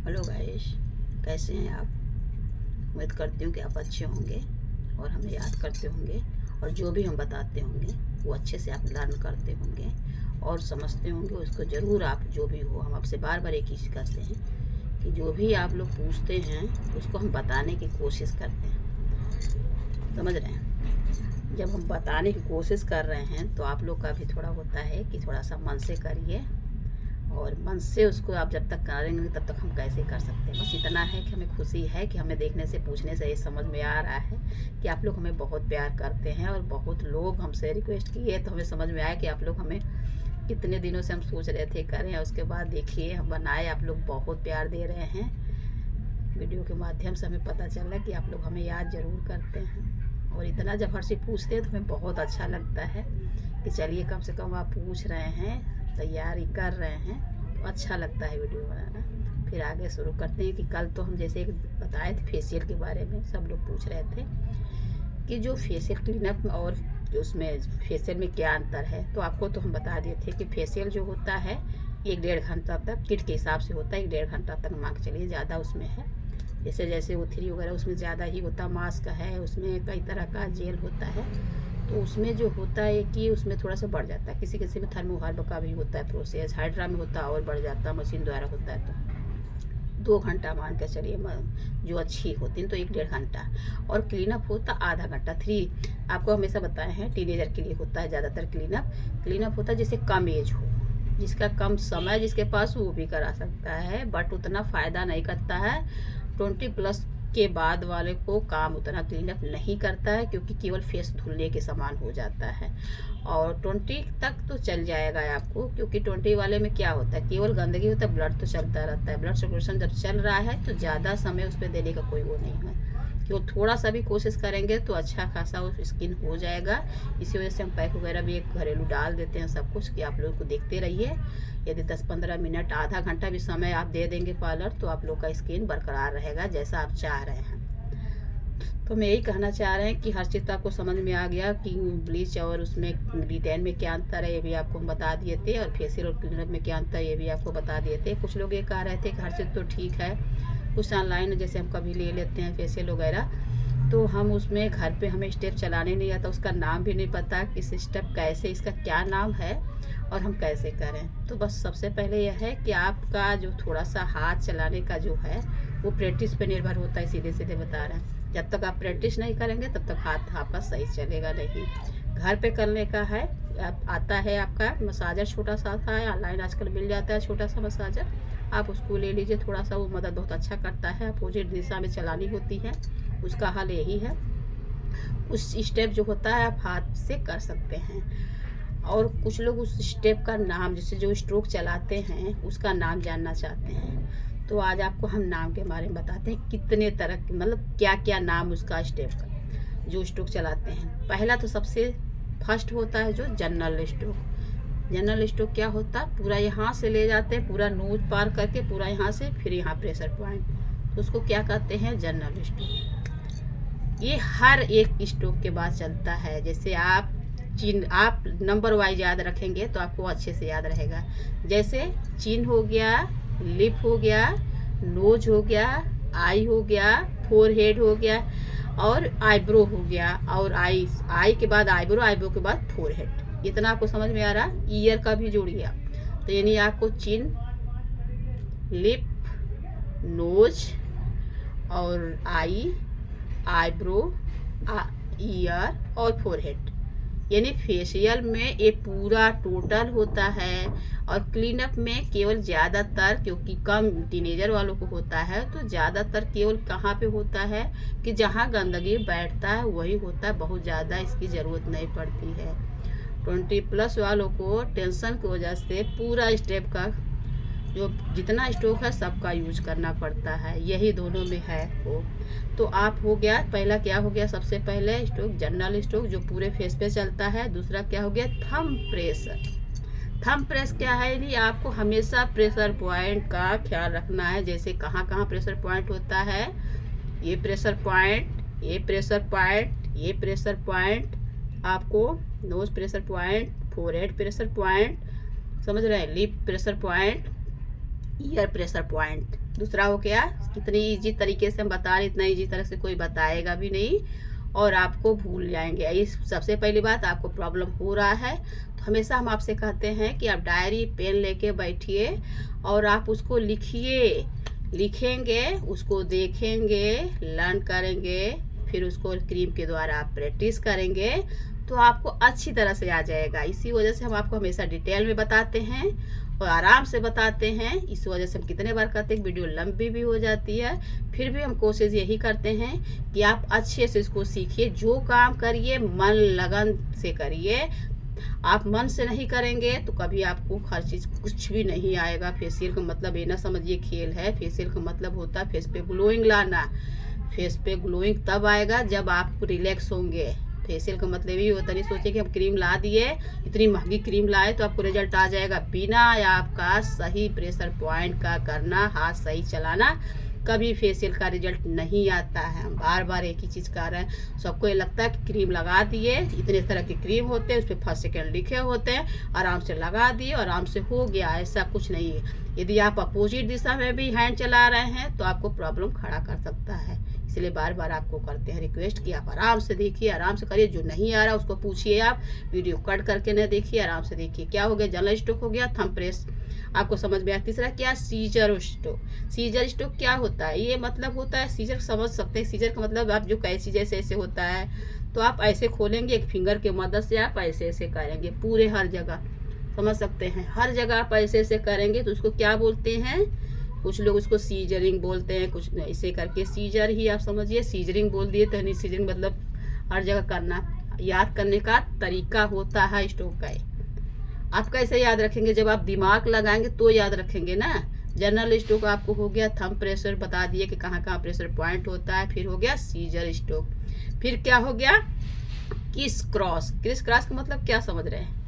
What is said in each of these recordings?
Hello guys, कैसे हैं आप। उम्मीद करती हूँ कि आप अच्छे होंगे और हमें याद करते होंगे और जो भी हम बताते होंगे वो अच्छे से आप लर्न करते होंगे और समझते होंगे उसको ज़रूर। आप जो भी हो, हम आपसे बार बार एक ही चीज़ कहते हैं कि जो भी आप लोग पूछते हैं उसको हम बताने की कोशिश करते हैं। समझ रहे हैं। जब हम बताने की कोशिश कर रहे हैं तो आप लोग का भी थोड़ा होता है कि थोड़ा सा मन से करिए और मन से उसको आप जब तक करेंगे तब तक हम कैसे कर सकते हैं। बस इतना है कि हमें खुशी है कि हमें देखने से पूछने से ये समझ में आ रहा है कि आप लोग हमें बहुत प्यार करते हैं और बहुत लोग हमसे रिक्वेस्ट किए तो हमें समझ में आया कि आप लोग हमें कितने दिनों से हम सोच रहे थे करें। उसके बाद देखिए हम बनाए, आप लोग बहुत प्यार दे रहे हैं। वीडियो के माध्यम से हमें पता चला कि आप लोग हमें याद ज़रूर करते हैं और इतना जब हर चीज़ पूछते हैं तो हमें बहुत अच्छा लगता है कि चलिए कम से कम आप पूछ रहे हैं, तैयारी कर रहे हैं तो अच्छा लगता है वीडियो बनाना। फिर आगे शुरू करते हैं कि कल तो हम जैसे बताए थे फेशियल के बारे में, सब लोग पूछ रहे थे कि जो फेशियल क्लीनअप और जो उसमें फेशियल में क्या अंतर है। तो आपको तो हम बता दिए थे कि फेशियल जो होता है 1-1.5 घंटा तक किट के हिसाब से होता है, 1-1.5 घंटा तक मान के चलिए, ज़्यादा उसमें है। जैसे जैसे वो 3 वगैरह उसमें ज़्यादा ही होता, मास्क है उसमें कई तरह का जेल होता है तो उसमें जो होता है कि उसमें थोड़ा सा बढ़ जाता है। किसी किसी में थर्मोहार्ब का भी होता है प्रोसेस, हाइड्रा में होता है और बढ़ जाता है, मशीन द्वारा होता है तो 2 घंटा मान के चलिए जो अच्छी होती है तो 1-1.5 घंटा। और क्लीनअप होता आधा घंटा। 3 आपको हमेशा बताए हैं टीनेजर के लिए होता है ज़्यादातर क्लीनअप होता है जिससे कम एज हो, जिसका कम समय जिसके पास वो भी करा सकता है, बट उतना फ़ायदा नहीं करता है। 20+ के बाद वाले को काम उतना क्लीनअप नहीं करता है क्योंकि केवल फेस धुलने के समान हो जाता है। और 20 तक तो चल जाएगा आपको, क्योंकि 20 वाले में क्या होता है, केवल गंदगी होता है, ब्लड तो चलता रहता है। ब्लड सर्कुलेशन जब चल रहा है तो ज़्यादा समय उस पर देने का कोई वो नहीं है, कि वो थोड़ा सा भी कोशिश करेंगे तो अच्छा खासा वो स्किन हो जाएगा। इसी वजह से हम पैक वगैरह भी एक घरेलू डाल देते हैं सब कुछ, कि आप लोगों को देखते रहिए। यदि 10-15 मिनट आधा घंटा भी समय आप दे देंगे पार्लर तो आप लोग का स्किन बरकरार रहेगा जैसा आप चाह रहे हैं। तो हम यही कहना चाह रहे हैं कि हर चीज़ आपको समझ में आ गया कि ब्लीच और उसमें डिटेन में क्या अंतर है ये भी आपको हम बता दिए थे, और फेशियल और क्लीनअप में क्या अंतर है ये भी आपको बता दिए थे। कुछ लोग ये कह रहे थे कि हर चीज़ तो ठीक है, कुछ ऑनलाइन जैसे हम कभी ले लेते हैं फेशियल वगैरह तो हम उसमें घर पे हमें स्टेप चलाने नहीं आता, उसका नाम भी नहीं पता किस स्टेप कैसे, इसका क्या नाम है और हम कैसे करें। तो बस सबसे पहले यह है कि आपका जो थोड़ा सा हाथ चलाने का जो है वो प्रैक्टिस पे निर्भर होता है। सीधे सीधे बता रहे हैं, जब तक आप प्रैक्टिस नहीं करेंगे तब तक हाथ आपका सही चलेगा नहीं। घर पे करने का है, आता है आपका मसाजर छोटा सा आता है, ऑनलाइन आजकल मिल जाता है छोटा सा मसाजर, आप उसको ले लीजिए। थोड़ा सा वो मदद बहुत अच्छा करता है, अपोजिट दिशा में चलानी होती है। उसका हल यही है, उस स्टेप जो होता है आप हाथ से कर सकते हैं। और कुछ लोग उस स्टेप का नाम, जैसे जो स्ट्रोक चलाते हैं उसका नाम जानना चाहते हैं, तो आज आपको हम नाम के बारे में बताते हैं कितने तरह के, मतलब क्या क्या नाम उसका स्टेप का जो स्ट्रोक चलाते हैं। पहला तो सबसे फर्स्ट होता है जो जनरल स्ट्रोक। जनरल स्ट्रोक क्या होता है, पूरा यहाँ से ले जाते हैं, पूरा नोज पार करके पूरा यहाँ से, फिर यहाँ प्रेशर पॉइंट, तो उसको क्या कहते हैं, जनरल स्ट्रोक। ये हर एक स्ट्रोक के बाद चलता है। जैसे आप नंबर वाइज याद रखेंगे तो आपको अच्छे से याद रहेगा। जैसे चिन हो गया, लिप हो गया, नोज हो गया, आई हो गया, फोरहेड हो गया और आईब्रो हो गया, और आई के बाद आईब्रो, आईब्रो के बाद फोरहेड। इतना आपको समझ में आ रहा। ईयर का भी जोड़िए आप, तो यानी आपको चिन, लिप, नोज और आईब्रो, ईयर और फोरहेड, यानी फेशियल में ये पूरा टोटल होता है। और क्लीनअप में केवल ज़्यादातर, क्योंकि कम टीनेजर वालों को होता है तो ज़्यादातर केवल कहाँ पे होता है कि जहाँ गंदगी बैठता है वही होता है, बहुत ज़्यादा इसकी ज़रूरत नहीं पड़ती है। 20+ वालों को टेंशन की वजह से पूरा स्टेप का जो जितना स्ट्रोक है सबका यूज करना पड़ता है, यही दोनों में है वो। तो आप हो गया, पहला क्या हो गया, सबसे पहले स्ट्रोक जनरल स्ट्रोक जो पूरे फेस पे चलता है। दूसरा क्या हो गया, थंब प्रेशर। थंब प्रेस क्या है, नहीं आपको हमेशा प्रेशर पॉइंट का ख्याल रखना है। जैसे कहाँ कहाँ प्रेशर पॉइंट होता है, ये प्रेशर पॉइंट, ये प्रेशर पॉइंट, ये प्रेशर पॉइंट, आपको nose pressure point, forehead pressure point, समझ रहे हैं, lip pressure point, ear pressure point, दूसरा हो गया, कितनी इजी तरीके से हम बता रहे, इतना इजी तरह से कोई बताएगा भी नहीं और आपको भूल जाएंगे। इस सबसे पहली बात, आपको प्रॉब्लम हो रहा है तो हमेशा हम आपसे कहते हैं कि आप डायरी पेन लेके बैठिए और आप उसको लिखिए। लिखेंगे, उसको देखेंगे, लर्न करेंगे, फिर उसको क्रीम के द्वारा आप प्रैक्टिस करेंगे तो आपको अच्छी तरह से आ जाएगा। इसी वजह से हम आपको हमेशा डिटेल में बताते हैं और आराम से बताते हैं। इस वजह से हम कितने बार कहते हैं, वीडियो लंबी भी हो जाती है, फिर भी हम कोशिश यही करते हैं कि आप अच्छे से इसको सीखिए। जो काम करिए मन लगन से करिए। आप मन से नहीं करेंगे तो कभी आपको हर चीज़ कुछ भी नहीं आएगा। फेशियल का मतलब ये ना समझिए खेल है। फेशियल का मतलब होता है फेस पे ग्लोइंग लाना। फेस पे ग्लोइंग तब आएगा जब आप रिलैक्स होंगे। फेशियल का मतलब ये होता नहीं सोचे कि हम क्रीम ला दिए, इतनी महंगी क्रीम लाए तो आपको रिजल्ट आ जाएगा। बिना आपका सही प्रेशर पॉइंट का करना, हाथ सही चलाना, कभी फेशियल का रिजल्ट नहीं आता है। हम बार बार एक ही चीज़ कर रहे हैं। सबको ये लगता है कि क्रीम लगा दिए, इतने तरह की क्रीम होते हैं, उस पर फर्स्ट सेकेंड लिखे होते हैं, आराम से लगा दिए और आराम से हो गया। ऐसा कुछ नहीं है। यदि आप अपोजिट दिशा में भी हैंड चला रहे हैं तो आपको प्रॉब्लम खड़ा कर सकता है। इसलिए बार बार आपको करते हैं रिक्वेस्ट कि आप आराम से देखिए, आराम से करिए। जो नहीं आ रहा उसको पूछिए, आप वीडियो कट करके न देखिए, आराम से देखिए। क्या हो गया, जनरल स्ट्रोक हो गया, थंब प्रेस आपको समझ में आया। तीसरा क्या, सीजर स्ट्रोक। सीजर स्ट्रोक क्या होता है, ये मतलब होता है, सीजर समझ सकते हैं। सीजर का मतलब आप जो कैंची जैसे ऐसे होता है तो आप ऐसे खोलेंगे, एक फिंगर के मदद से आप ऐसे ऐसे करेंगे पूरे हर जगह, समझ सकते हैं। हर जगह आप ऐसे ऐसे करेंगे तो उसको क्या बोलते हैं, कुछ लोग उसको सीजरिंग बोलते हैं, कुछ ऐसे करके सीजर ही आप समझिए। सीजरिंग बोल दिए तो नहीं, सीजरिंग मतलब हर जगह करना। याद करने का तरीका होता है स्ट्रोक का। आप कैसे याद रखेंगे, जब आप दिमाग लगाएंगे तो याद रखेंगे ना। जनरल स्ट्रोक आपको हो गया, थंब प्रेशर बता दिए कि कहाँ कहाँ प्रेशर पॉइंट होता है। फिर हो गया सीजर स्ट्रोक। फिर क्या हो गया, किस क्रॉस। किस क्रॉस का मतलब क्या समझ रहे हैं,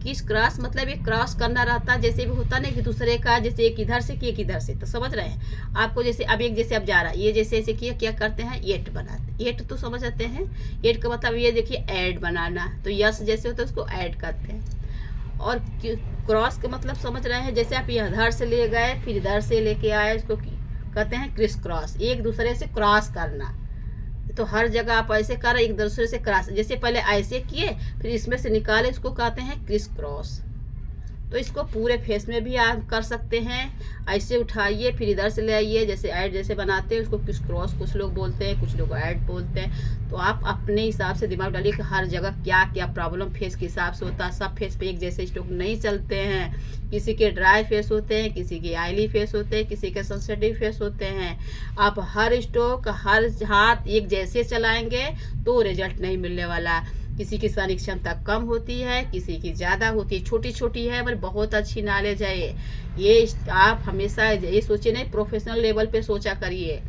किस क्रॉस मतलब ये क्रॉस करना रहता है। जैसे भी होता है ना कि दूसरे का, जैसे एक इधर से कि एक इधर से, तो समझ रहे हैं आपको। जैसे अब एक जैसे अब जा रहा है, ये जैसे ऐसे किया, क्या करते हैं, एट बनाते। एट तो समझ आते हैं, एट का मतलब ये देखिए ऐड बनाना, तो यस जैसे होता है उसको ऐड करते हैं। और क्रॉस का मतलब समझ रहे हैं, जैसे आप इधर से ले गए फिर इधर से लेके आए, उसको कहते हैं क्रिस क्रॉस, एक दूसरे से क्रॉस करना। तो हर जगह आप ऐसे कर एक दूसरे से क्रॉस, जैसे पहले ऐसे किए फिर इसमें से निकाले, इसको कहते हैं क्रिस क्रॉस। तो इसको पूरे फेस में भी आप कर सकते हैं। ऐसे उठाइए फिर इधर से ले आइए, जैसे ऐड जैसे बनाते हैं उसको क्रिस क्रॉस कुछ लोग बोलते हैं, कुछ लोग ऐड बोलते हैं। तो आप अपने हिसाब से दिमाग डालिए कि हर जगह क्या क्या प्रॉब्लम फेस के हिसाब से होता है। सब फेस पे एक जैसे स्ट्रोक नहीं चलते हैं। किसी के ड्राई फेस होते हैं, किसी के ऑयली फेस होते हैं, किसी के सेंसिटिव फेस होते हैं। आप हर स्ट्रोक हर हाथ एक जैसे चलाएंगे तो रिजल्ट नहीं मिलने वाला। किसी की सहन क्षमता कम होती है, किसी की ज़्यादा होती है, छोटी छोटी है पर बहुत अच्छी नॉलेज है ये। आप हमेशा ये सोचिए नहीं, प्रोफेशनल लेवल पे सोचा करिए।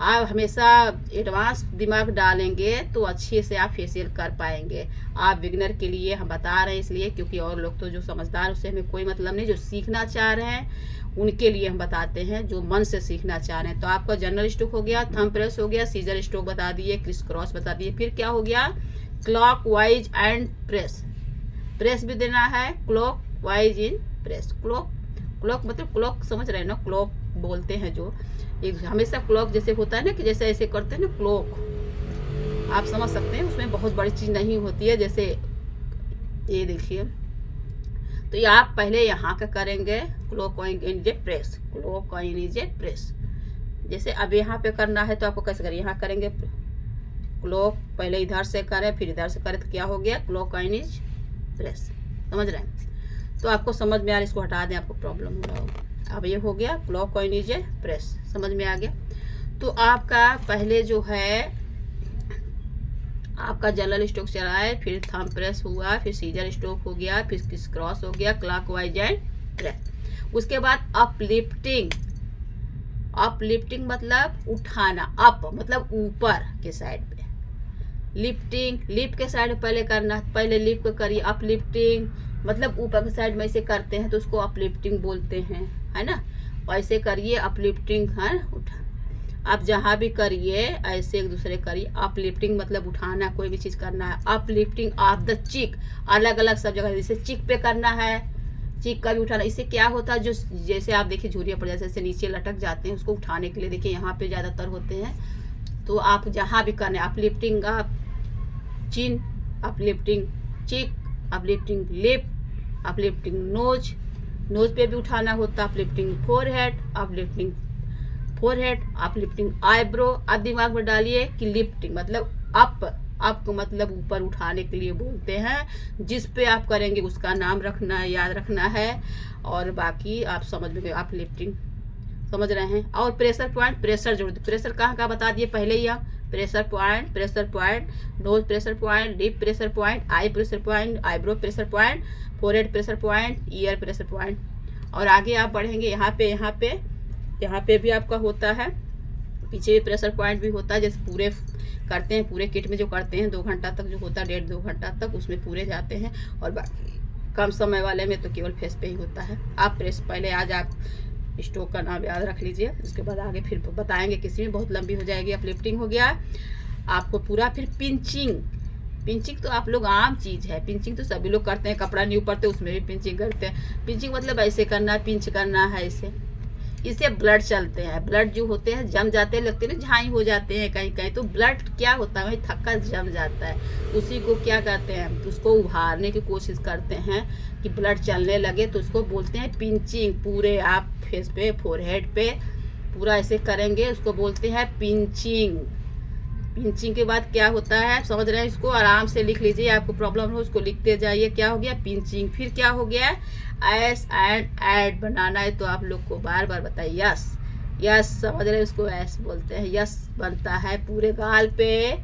आप हमेशा एडवांस दिमाग डालेंगे तो अच्छे से आप फेशियल कर पाएंगे। आप बिगनर के लिए हम बता रहे हैं इसलिए, क्योंकि और लोग तो जो समझदार उससे हमें कोई मतलब नहीं। जो सीखना चाह रहे हैं उनके लिए हम बताते हैं, जो मन से सीखना चाह रहे हैं। तो आपका जनरल स्ट्रोक हो गया, थंब प्रेस हो गया, सीजर स्ट्रोक बता दिए, क्रिस क्रॉस बता दिए। फिर क्या हो गया, clock wise and press. Press भी देना है, क्लॉक वाइज इन प्रेस। क्लॉक क्लॉक मतलब क्लॉक समझ रहे हैं ना, क्लॉक बोलते हैं जो एक हमेशा क्लॉक जैसे होता है ना, कि जैसे ऐसे करते हैं ना क्लॉक, आप समझ सकते हैं। उसमें बहुत बड़ी चीज़ नहीं होती है। जैसे ये देखिए, तो ये आप पहले यहाँ का करेंगे, clock in J press, clock in J press. जैसे अब यहाँ पे करना है तो आपको कैसे करें, यहाँ करेंगे क्लॉक, पहले इधर से करें फिर इधर से करें तो क्या हो गया, क्लॉक इज प्रेस। समझ रहे हैं, तो आपको समझ में आ रहा है। इसको हटा दें, आपको प्रॉब्लम हो रहा होगा। अब ये हो गया क्लॉक इज प्रेस, समझ में आ गया। तो आपका पहले जो है आपका जनरल स्ट्रोक चला है, फिर थंब प्रेस हुआ, फिर सीजर स्ट्रोक हो गया, फिर किस क्रॉस हो गया, क्लॉक वाइज एंड प्रेस। उसके बाद अपलिफ्टिंग। अपलिफ्टिंग मतलब उठाना, अप मतलब ऊपर के साइड पे। लिफ्टिंग, लिफ्ट के साइड पहले करना, पहले लिफ्ट को करिए। अपलिफ्टिंग मतलब ऊपर के साइड में ऐसे करते हैं तो उसको अपलिफ्टिंग बोलते हैं, है ना। ऐसे करिए अपलिफ्टिंग, है उठा। आप जहाँ भी करिए ऐसे एक दूसरे करिए। अपलिफ्टिंग मतलब उठाना, कोई भी चीज़ करना है। अपलिफ्टिंग ऑफ द चिक, अलग अलग सब जगह, जैसे चिक पे करना है, चीक का भी उठाना। इससे क्या होता है, जो जैसे आप देखिए झुर्रियाँ पड़ जैसे नीचे लटक जाते हैं, उसको उठाने के लिए देखिए यहाँ पे ज़्यादातर होते हैं। तो आप जहाँ भी करने, आप लिफ्टिंग आप चिन, आप लिफ्टिंग चीक, आप लिफ्टिंग लिप, आप लिफ्टिंग नोज, नोज पे भी उठाना होता है, आप लिफ्टिंग फोरहेड, आप लिफ्टिंग फोरहेड, आप लिफ्टिंग आईब्रो। आप दिमाग में डालिए कि लिफ्टिंग मतलब अप को मतलब ऊपर उठाने के लिए बोलते हैं। जिस पे आप करेंगे उसका नाम रखना है, याद रखना है, और बाकी आप समझ में, आप लिफ्टिंग समझ रहे हैं। और प्रेशर पॉइंट, प्रेशर जोड़, प्रेशर कहाँ का बता दिए पहले ही आप। Pressure point, nose pressure point, lip pressure point, eye pressure point, eyebrow pressure point, forehead pressure point, ear pressure point. और आगे आप बढ़ेंगे यहाँ पे भी आपका होता है, पीछे भी प्रेशर पॉइंट भी होता है। जैसे पूरे करते हैं, पूरे किट में जो करते हैं 2 घंटा तक जो होता है, 1.5-2 घंटा तक उसमें पूरे जाते हैं। और बाकी कम समय वाले में तो केवल फेस पे ही होता है। आप पहले आज आप स्टोक का नाम याद रख लीजिए, उसके बाद आगे फिर बताएंगे किसी में, बहुत लंबी हो जाएगी। अब लिफ्टिंग हो गया आपको पूरा। फिर पिंचिंग तो आप लोग आम चीज़ है, पिंचिंग तो सभी लोग करते हैं, कपड़ा नहीं ऊपरते उसमें भी पिंचिंग करते हैं। पिंचिंग मतलब ऐसे करना, पिंच करना है इससे ब्लड चलते हैं। ब्लड जो होते हैं जम जाते हैं, लगते हैं ना झाई हो जाते हैं कहीं कहीं, तो ब्लड क्या होता है वही थक्का जम जाता है, उसी को क्या कहते हैं, उसको उभारने की कोशिश करते हैं कि ब्लड चलने लगे, तो उसको बोलते हैं पिंचिंग। पूरे आप फेस पे, फोरहेड पे पूरा ऐसे करेंगे, उसको बोलते हैं पिंचिंग। पिंचिंग के बाद क्या होता है आप समझ रहे हैं, इसको आराम से लिख लीजिए, आपको प्रॉब्लम हो उसको लिखते जाइए। क्या हो गया, पिंचिंग। फिर क्या हो गया, एस एंड ऐड बनाना है, तो आप लोग को बार बार बताइए, यस समझ रहे हैं, उसको एस बोलते हैं। यस बनता है पूरे गाल पे,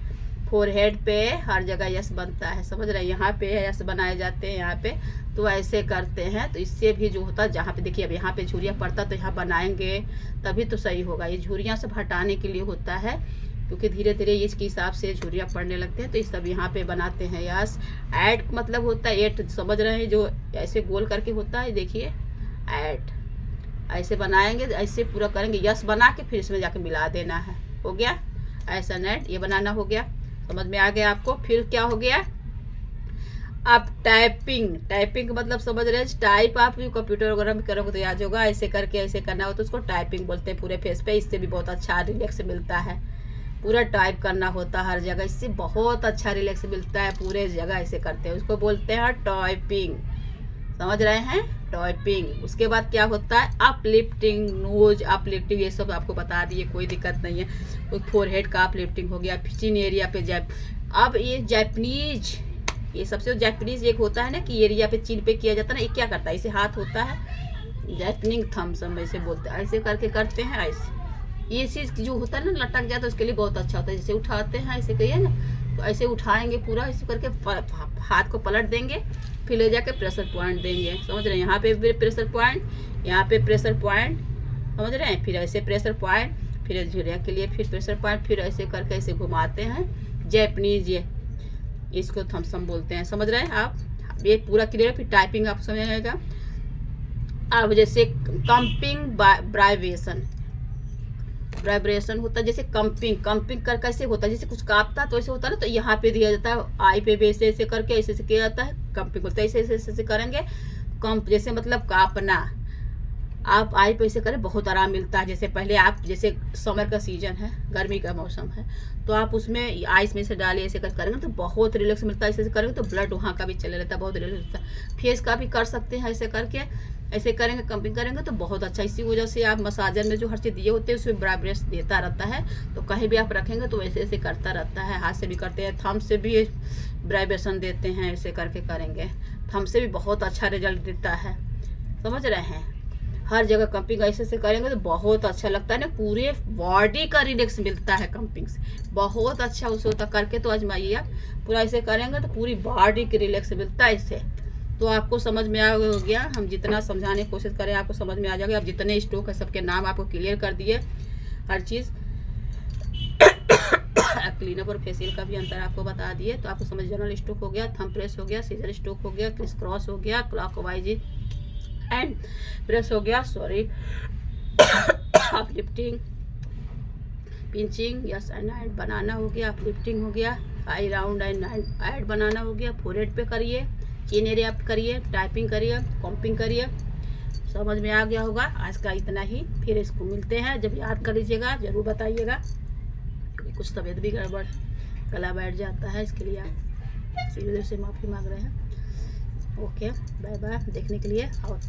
फोरहेड पे, हर जगह यस बनता है, समझ रहे हैं। यहाँ पे यस बनाए जाते हैं, यहाँ पे तो ऐसे करते हैं। तो इससे भी जो होता है, जहाँ पे देखिए अब यहाँ पे झुर्रियाँ पड़ता तो यहाँ बनाएंगे तभी तो सही होगा। ये झुर्रियाँ सब हटाने के लिए होता है, क्योंकि धीरे धीरे इसके हिसाब से झुर्रियाँ पड़ने लगते हैं, तो ये सब यहाँ पे बनाते हैं। यस ऐड मतलब होता है एट, समझ रहे हैं, जो ऐसे गोल करके होता है, देखिए ऐड ऐसे बनाएंगे, ऐसे पूरा करेंगे, यस बना के फिर इसमें जाके मिला देना है। हो गया ऐसा नेट, ये बनाना हो गया, समझ में आ गया आपको। फिर क्या हो गया, अब टाइपिंग मतलब समझ रहे हैं, टाइप आप कंप्यूटर वगैरह में करोगे तो याद होगा, ऐसे करके ऐसे करना हो तो उसको टाइपिंग बोलते हैं पूरे फेस पे। इससे भी बहुत अच्छा रिलैक्स मिलता है, पूरा टाइप करना होता है हर जगह, इससे बहुत अच्छा रिलैक्स मिलता है, पूरे जगह ऐसे करते हैं, उसको बोलते हैं टाइपिंग, समझ रहे हैं, टाइपिंग। उसके बाद क्या होता है, अपलिफ्टिंग, नोज अपलिफ्टिंग, ये सब आपको बता दिए, कोई दिक्कत नहीं है। फोरहेड का अपलिफ्टिंग हो गया, चिन एरिया पे अब ये जापानीज, ये सबसे जापानीज एक होता है ना कि एरिया पे चिन पे किया जाता है ना, ये क्या करता है, इसे हाथ होता है जापानीज थम्स हम ऐसे बोलते हैं, ऐसे करके करते हैं ऐसे। ये चीज़ जो होता है ना लटक जाता है, उसके लिए बहुत अच्छा होता है। जैसे उठाते हैं ऐसे कहिए ना, तो ऐसे उठाएंगे पूरा, ऐसे करके हाथ को पलट देंगे, फिर ले जाके प्रेशर पॉइंट देंगे, समझ रहे हैं। यहाँ पे भी प्रेशर पॉइंट, यहाँ पे प्रेशर पॉइंट, समझ रहे हैं। फिर ऐसे प्रेशर पॉइंट, फिर झुर्रियाँ के लिए फिर प्रेशर पॉइंट, फिर ऐसे करके ऐसे घुमाते हैं। जैपनीज, ये इसको थम्सम बोलते हैं, समझ रहे हैं आप। ये पूरा क्लियर। फिर टाइपिंग आपको समझ आएगा। अब जैसे कंपिंग वाइब्रेशन होता है, जैसे कंपिंग कर कैसे होता है, जैसे कुछ कांपता तो ऐसे होता है ना, तो यहाँ पे दिया जाता है, आई पे भी ऐसे ऐसे करके ऐसे ऐसे किया जाता है, कंपिंग होता है, ऐसे ऐसे ऐसे करेंगे। कंप जैसे मतलब कांपना, आप आई पे ऐसे करें, बहुत आराम मिलता है। जैसे पहले आप, जैसे समर का सीजन है, गर्मी का मौसम है, तो आप उसमें आइस में से डालिए, ऐसे करेंगे तो बहुत रिलैक्स मिलता है। ऐसे करेंगे तो ब्लड वहाँ का भी चले रहता है, बहुत रिलैक्स मिलता है। फेस का भी कर सकते हैं ऐसे करके, ऐसे करेंगे, कंपिंग करेंगे तो बहुत अच्छा। इसी वजह से आप मसाजर में जो हर चीज़ दिए होते हैं उसमें वाइब्रेशन देता रहता है, तो कहीं भी आप रखेंगे तो ऐसे ऐसे करता रहता है। हाथ से भी करते हैं, थंब से भी वाइब्रेशन देते हैं, ऐसे करके करेंगे, थंब से भी बहुत अच्छा रिजल्ट देता है, समझ रहे हैं। हर जगह कंपिंग ऐसे से करेंगे तो बहुत अच्छा लगता है ना, पूरे बॉडी का रिलैक्स मिलता है कंपिंग से, बहुत अच्छा उसे होता। करके तो आजमाइए आप, पूरा ऐसे करेंगे तो पूरी बॉडी की रिलैक्स मिलता है इससे। तो आपको समझ में आ गया, हम जितना समझाने की कोशिश करें आपको समझ में आ जाएगा। अब जितने स्टोक है सबके नाम आपको क्लियर कर दिए, हर चीज़ क्लीनअप और फेशियल का भी अंतर आपको बता दिए, तो आपको समझ। जनरल स्टोक हो गया, थंब प्रेस हो गया, सीजर स्टोक हो गया, क्रिस क्रॉस हो गया, क्लॉकवाइज एंड प्रेस हो गया, sorry, uplifting, pinching, yes and add बनाना हो गया, अपलिफ्टिंग हो गया, आई राउंड एंड ऐड बनाना हो गया, फोरहेड पे करिए, इन एरिया करिए, टाइपिंग करिए, कॉम्पिंग करिए। समझ में आ गया होगा। आज का इतना ही, फिर इसको मिलते हैं। जब याद कर लीजिएगा ज़रूर बताइएगा, क्योंकि कुछ तबीयत भी गड़बड़, गला बैठ जाता है, इसके लिए आप सीधे से माफ़ी मांग रहे हैं। ओके, बाय बाय देखने के लिए। और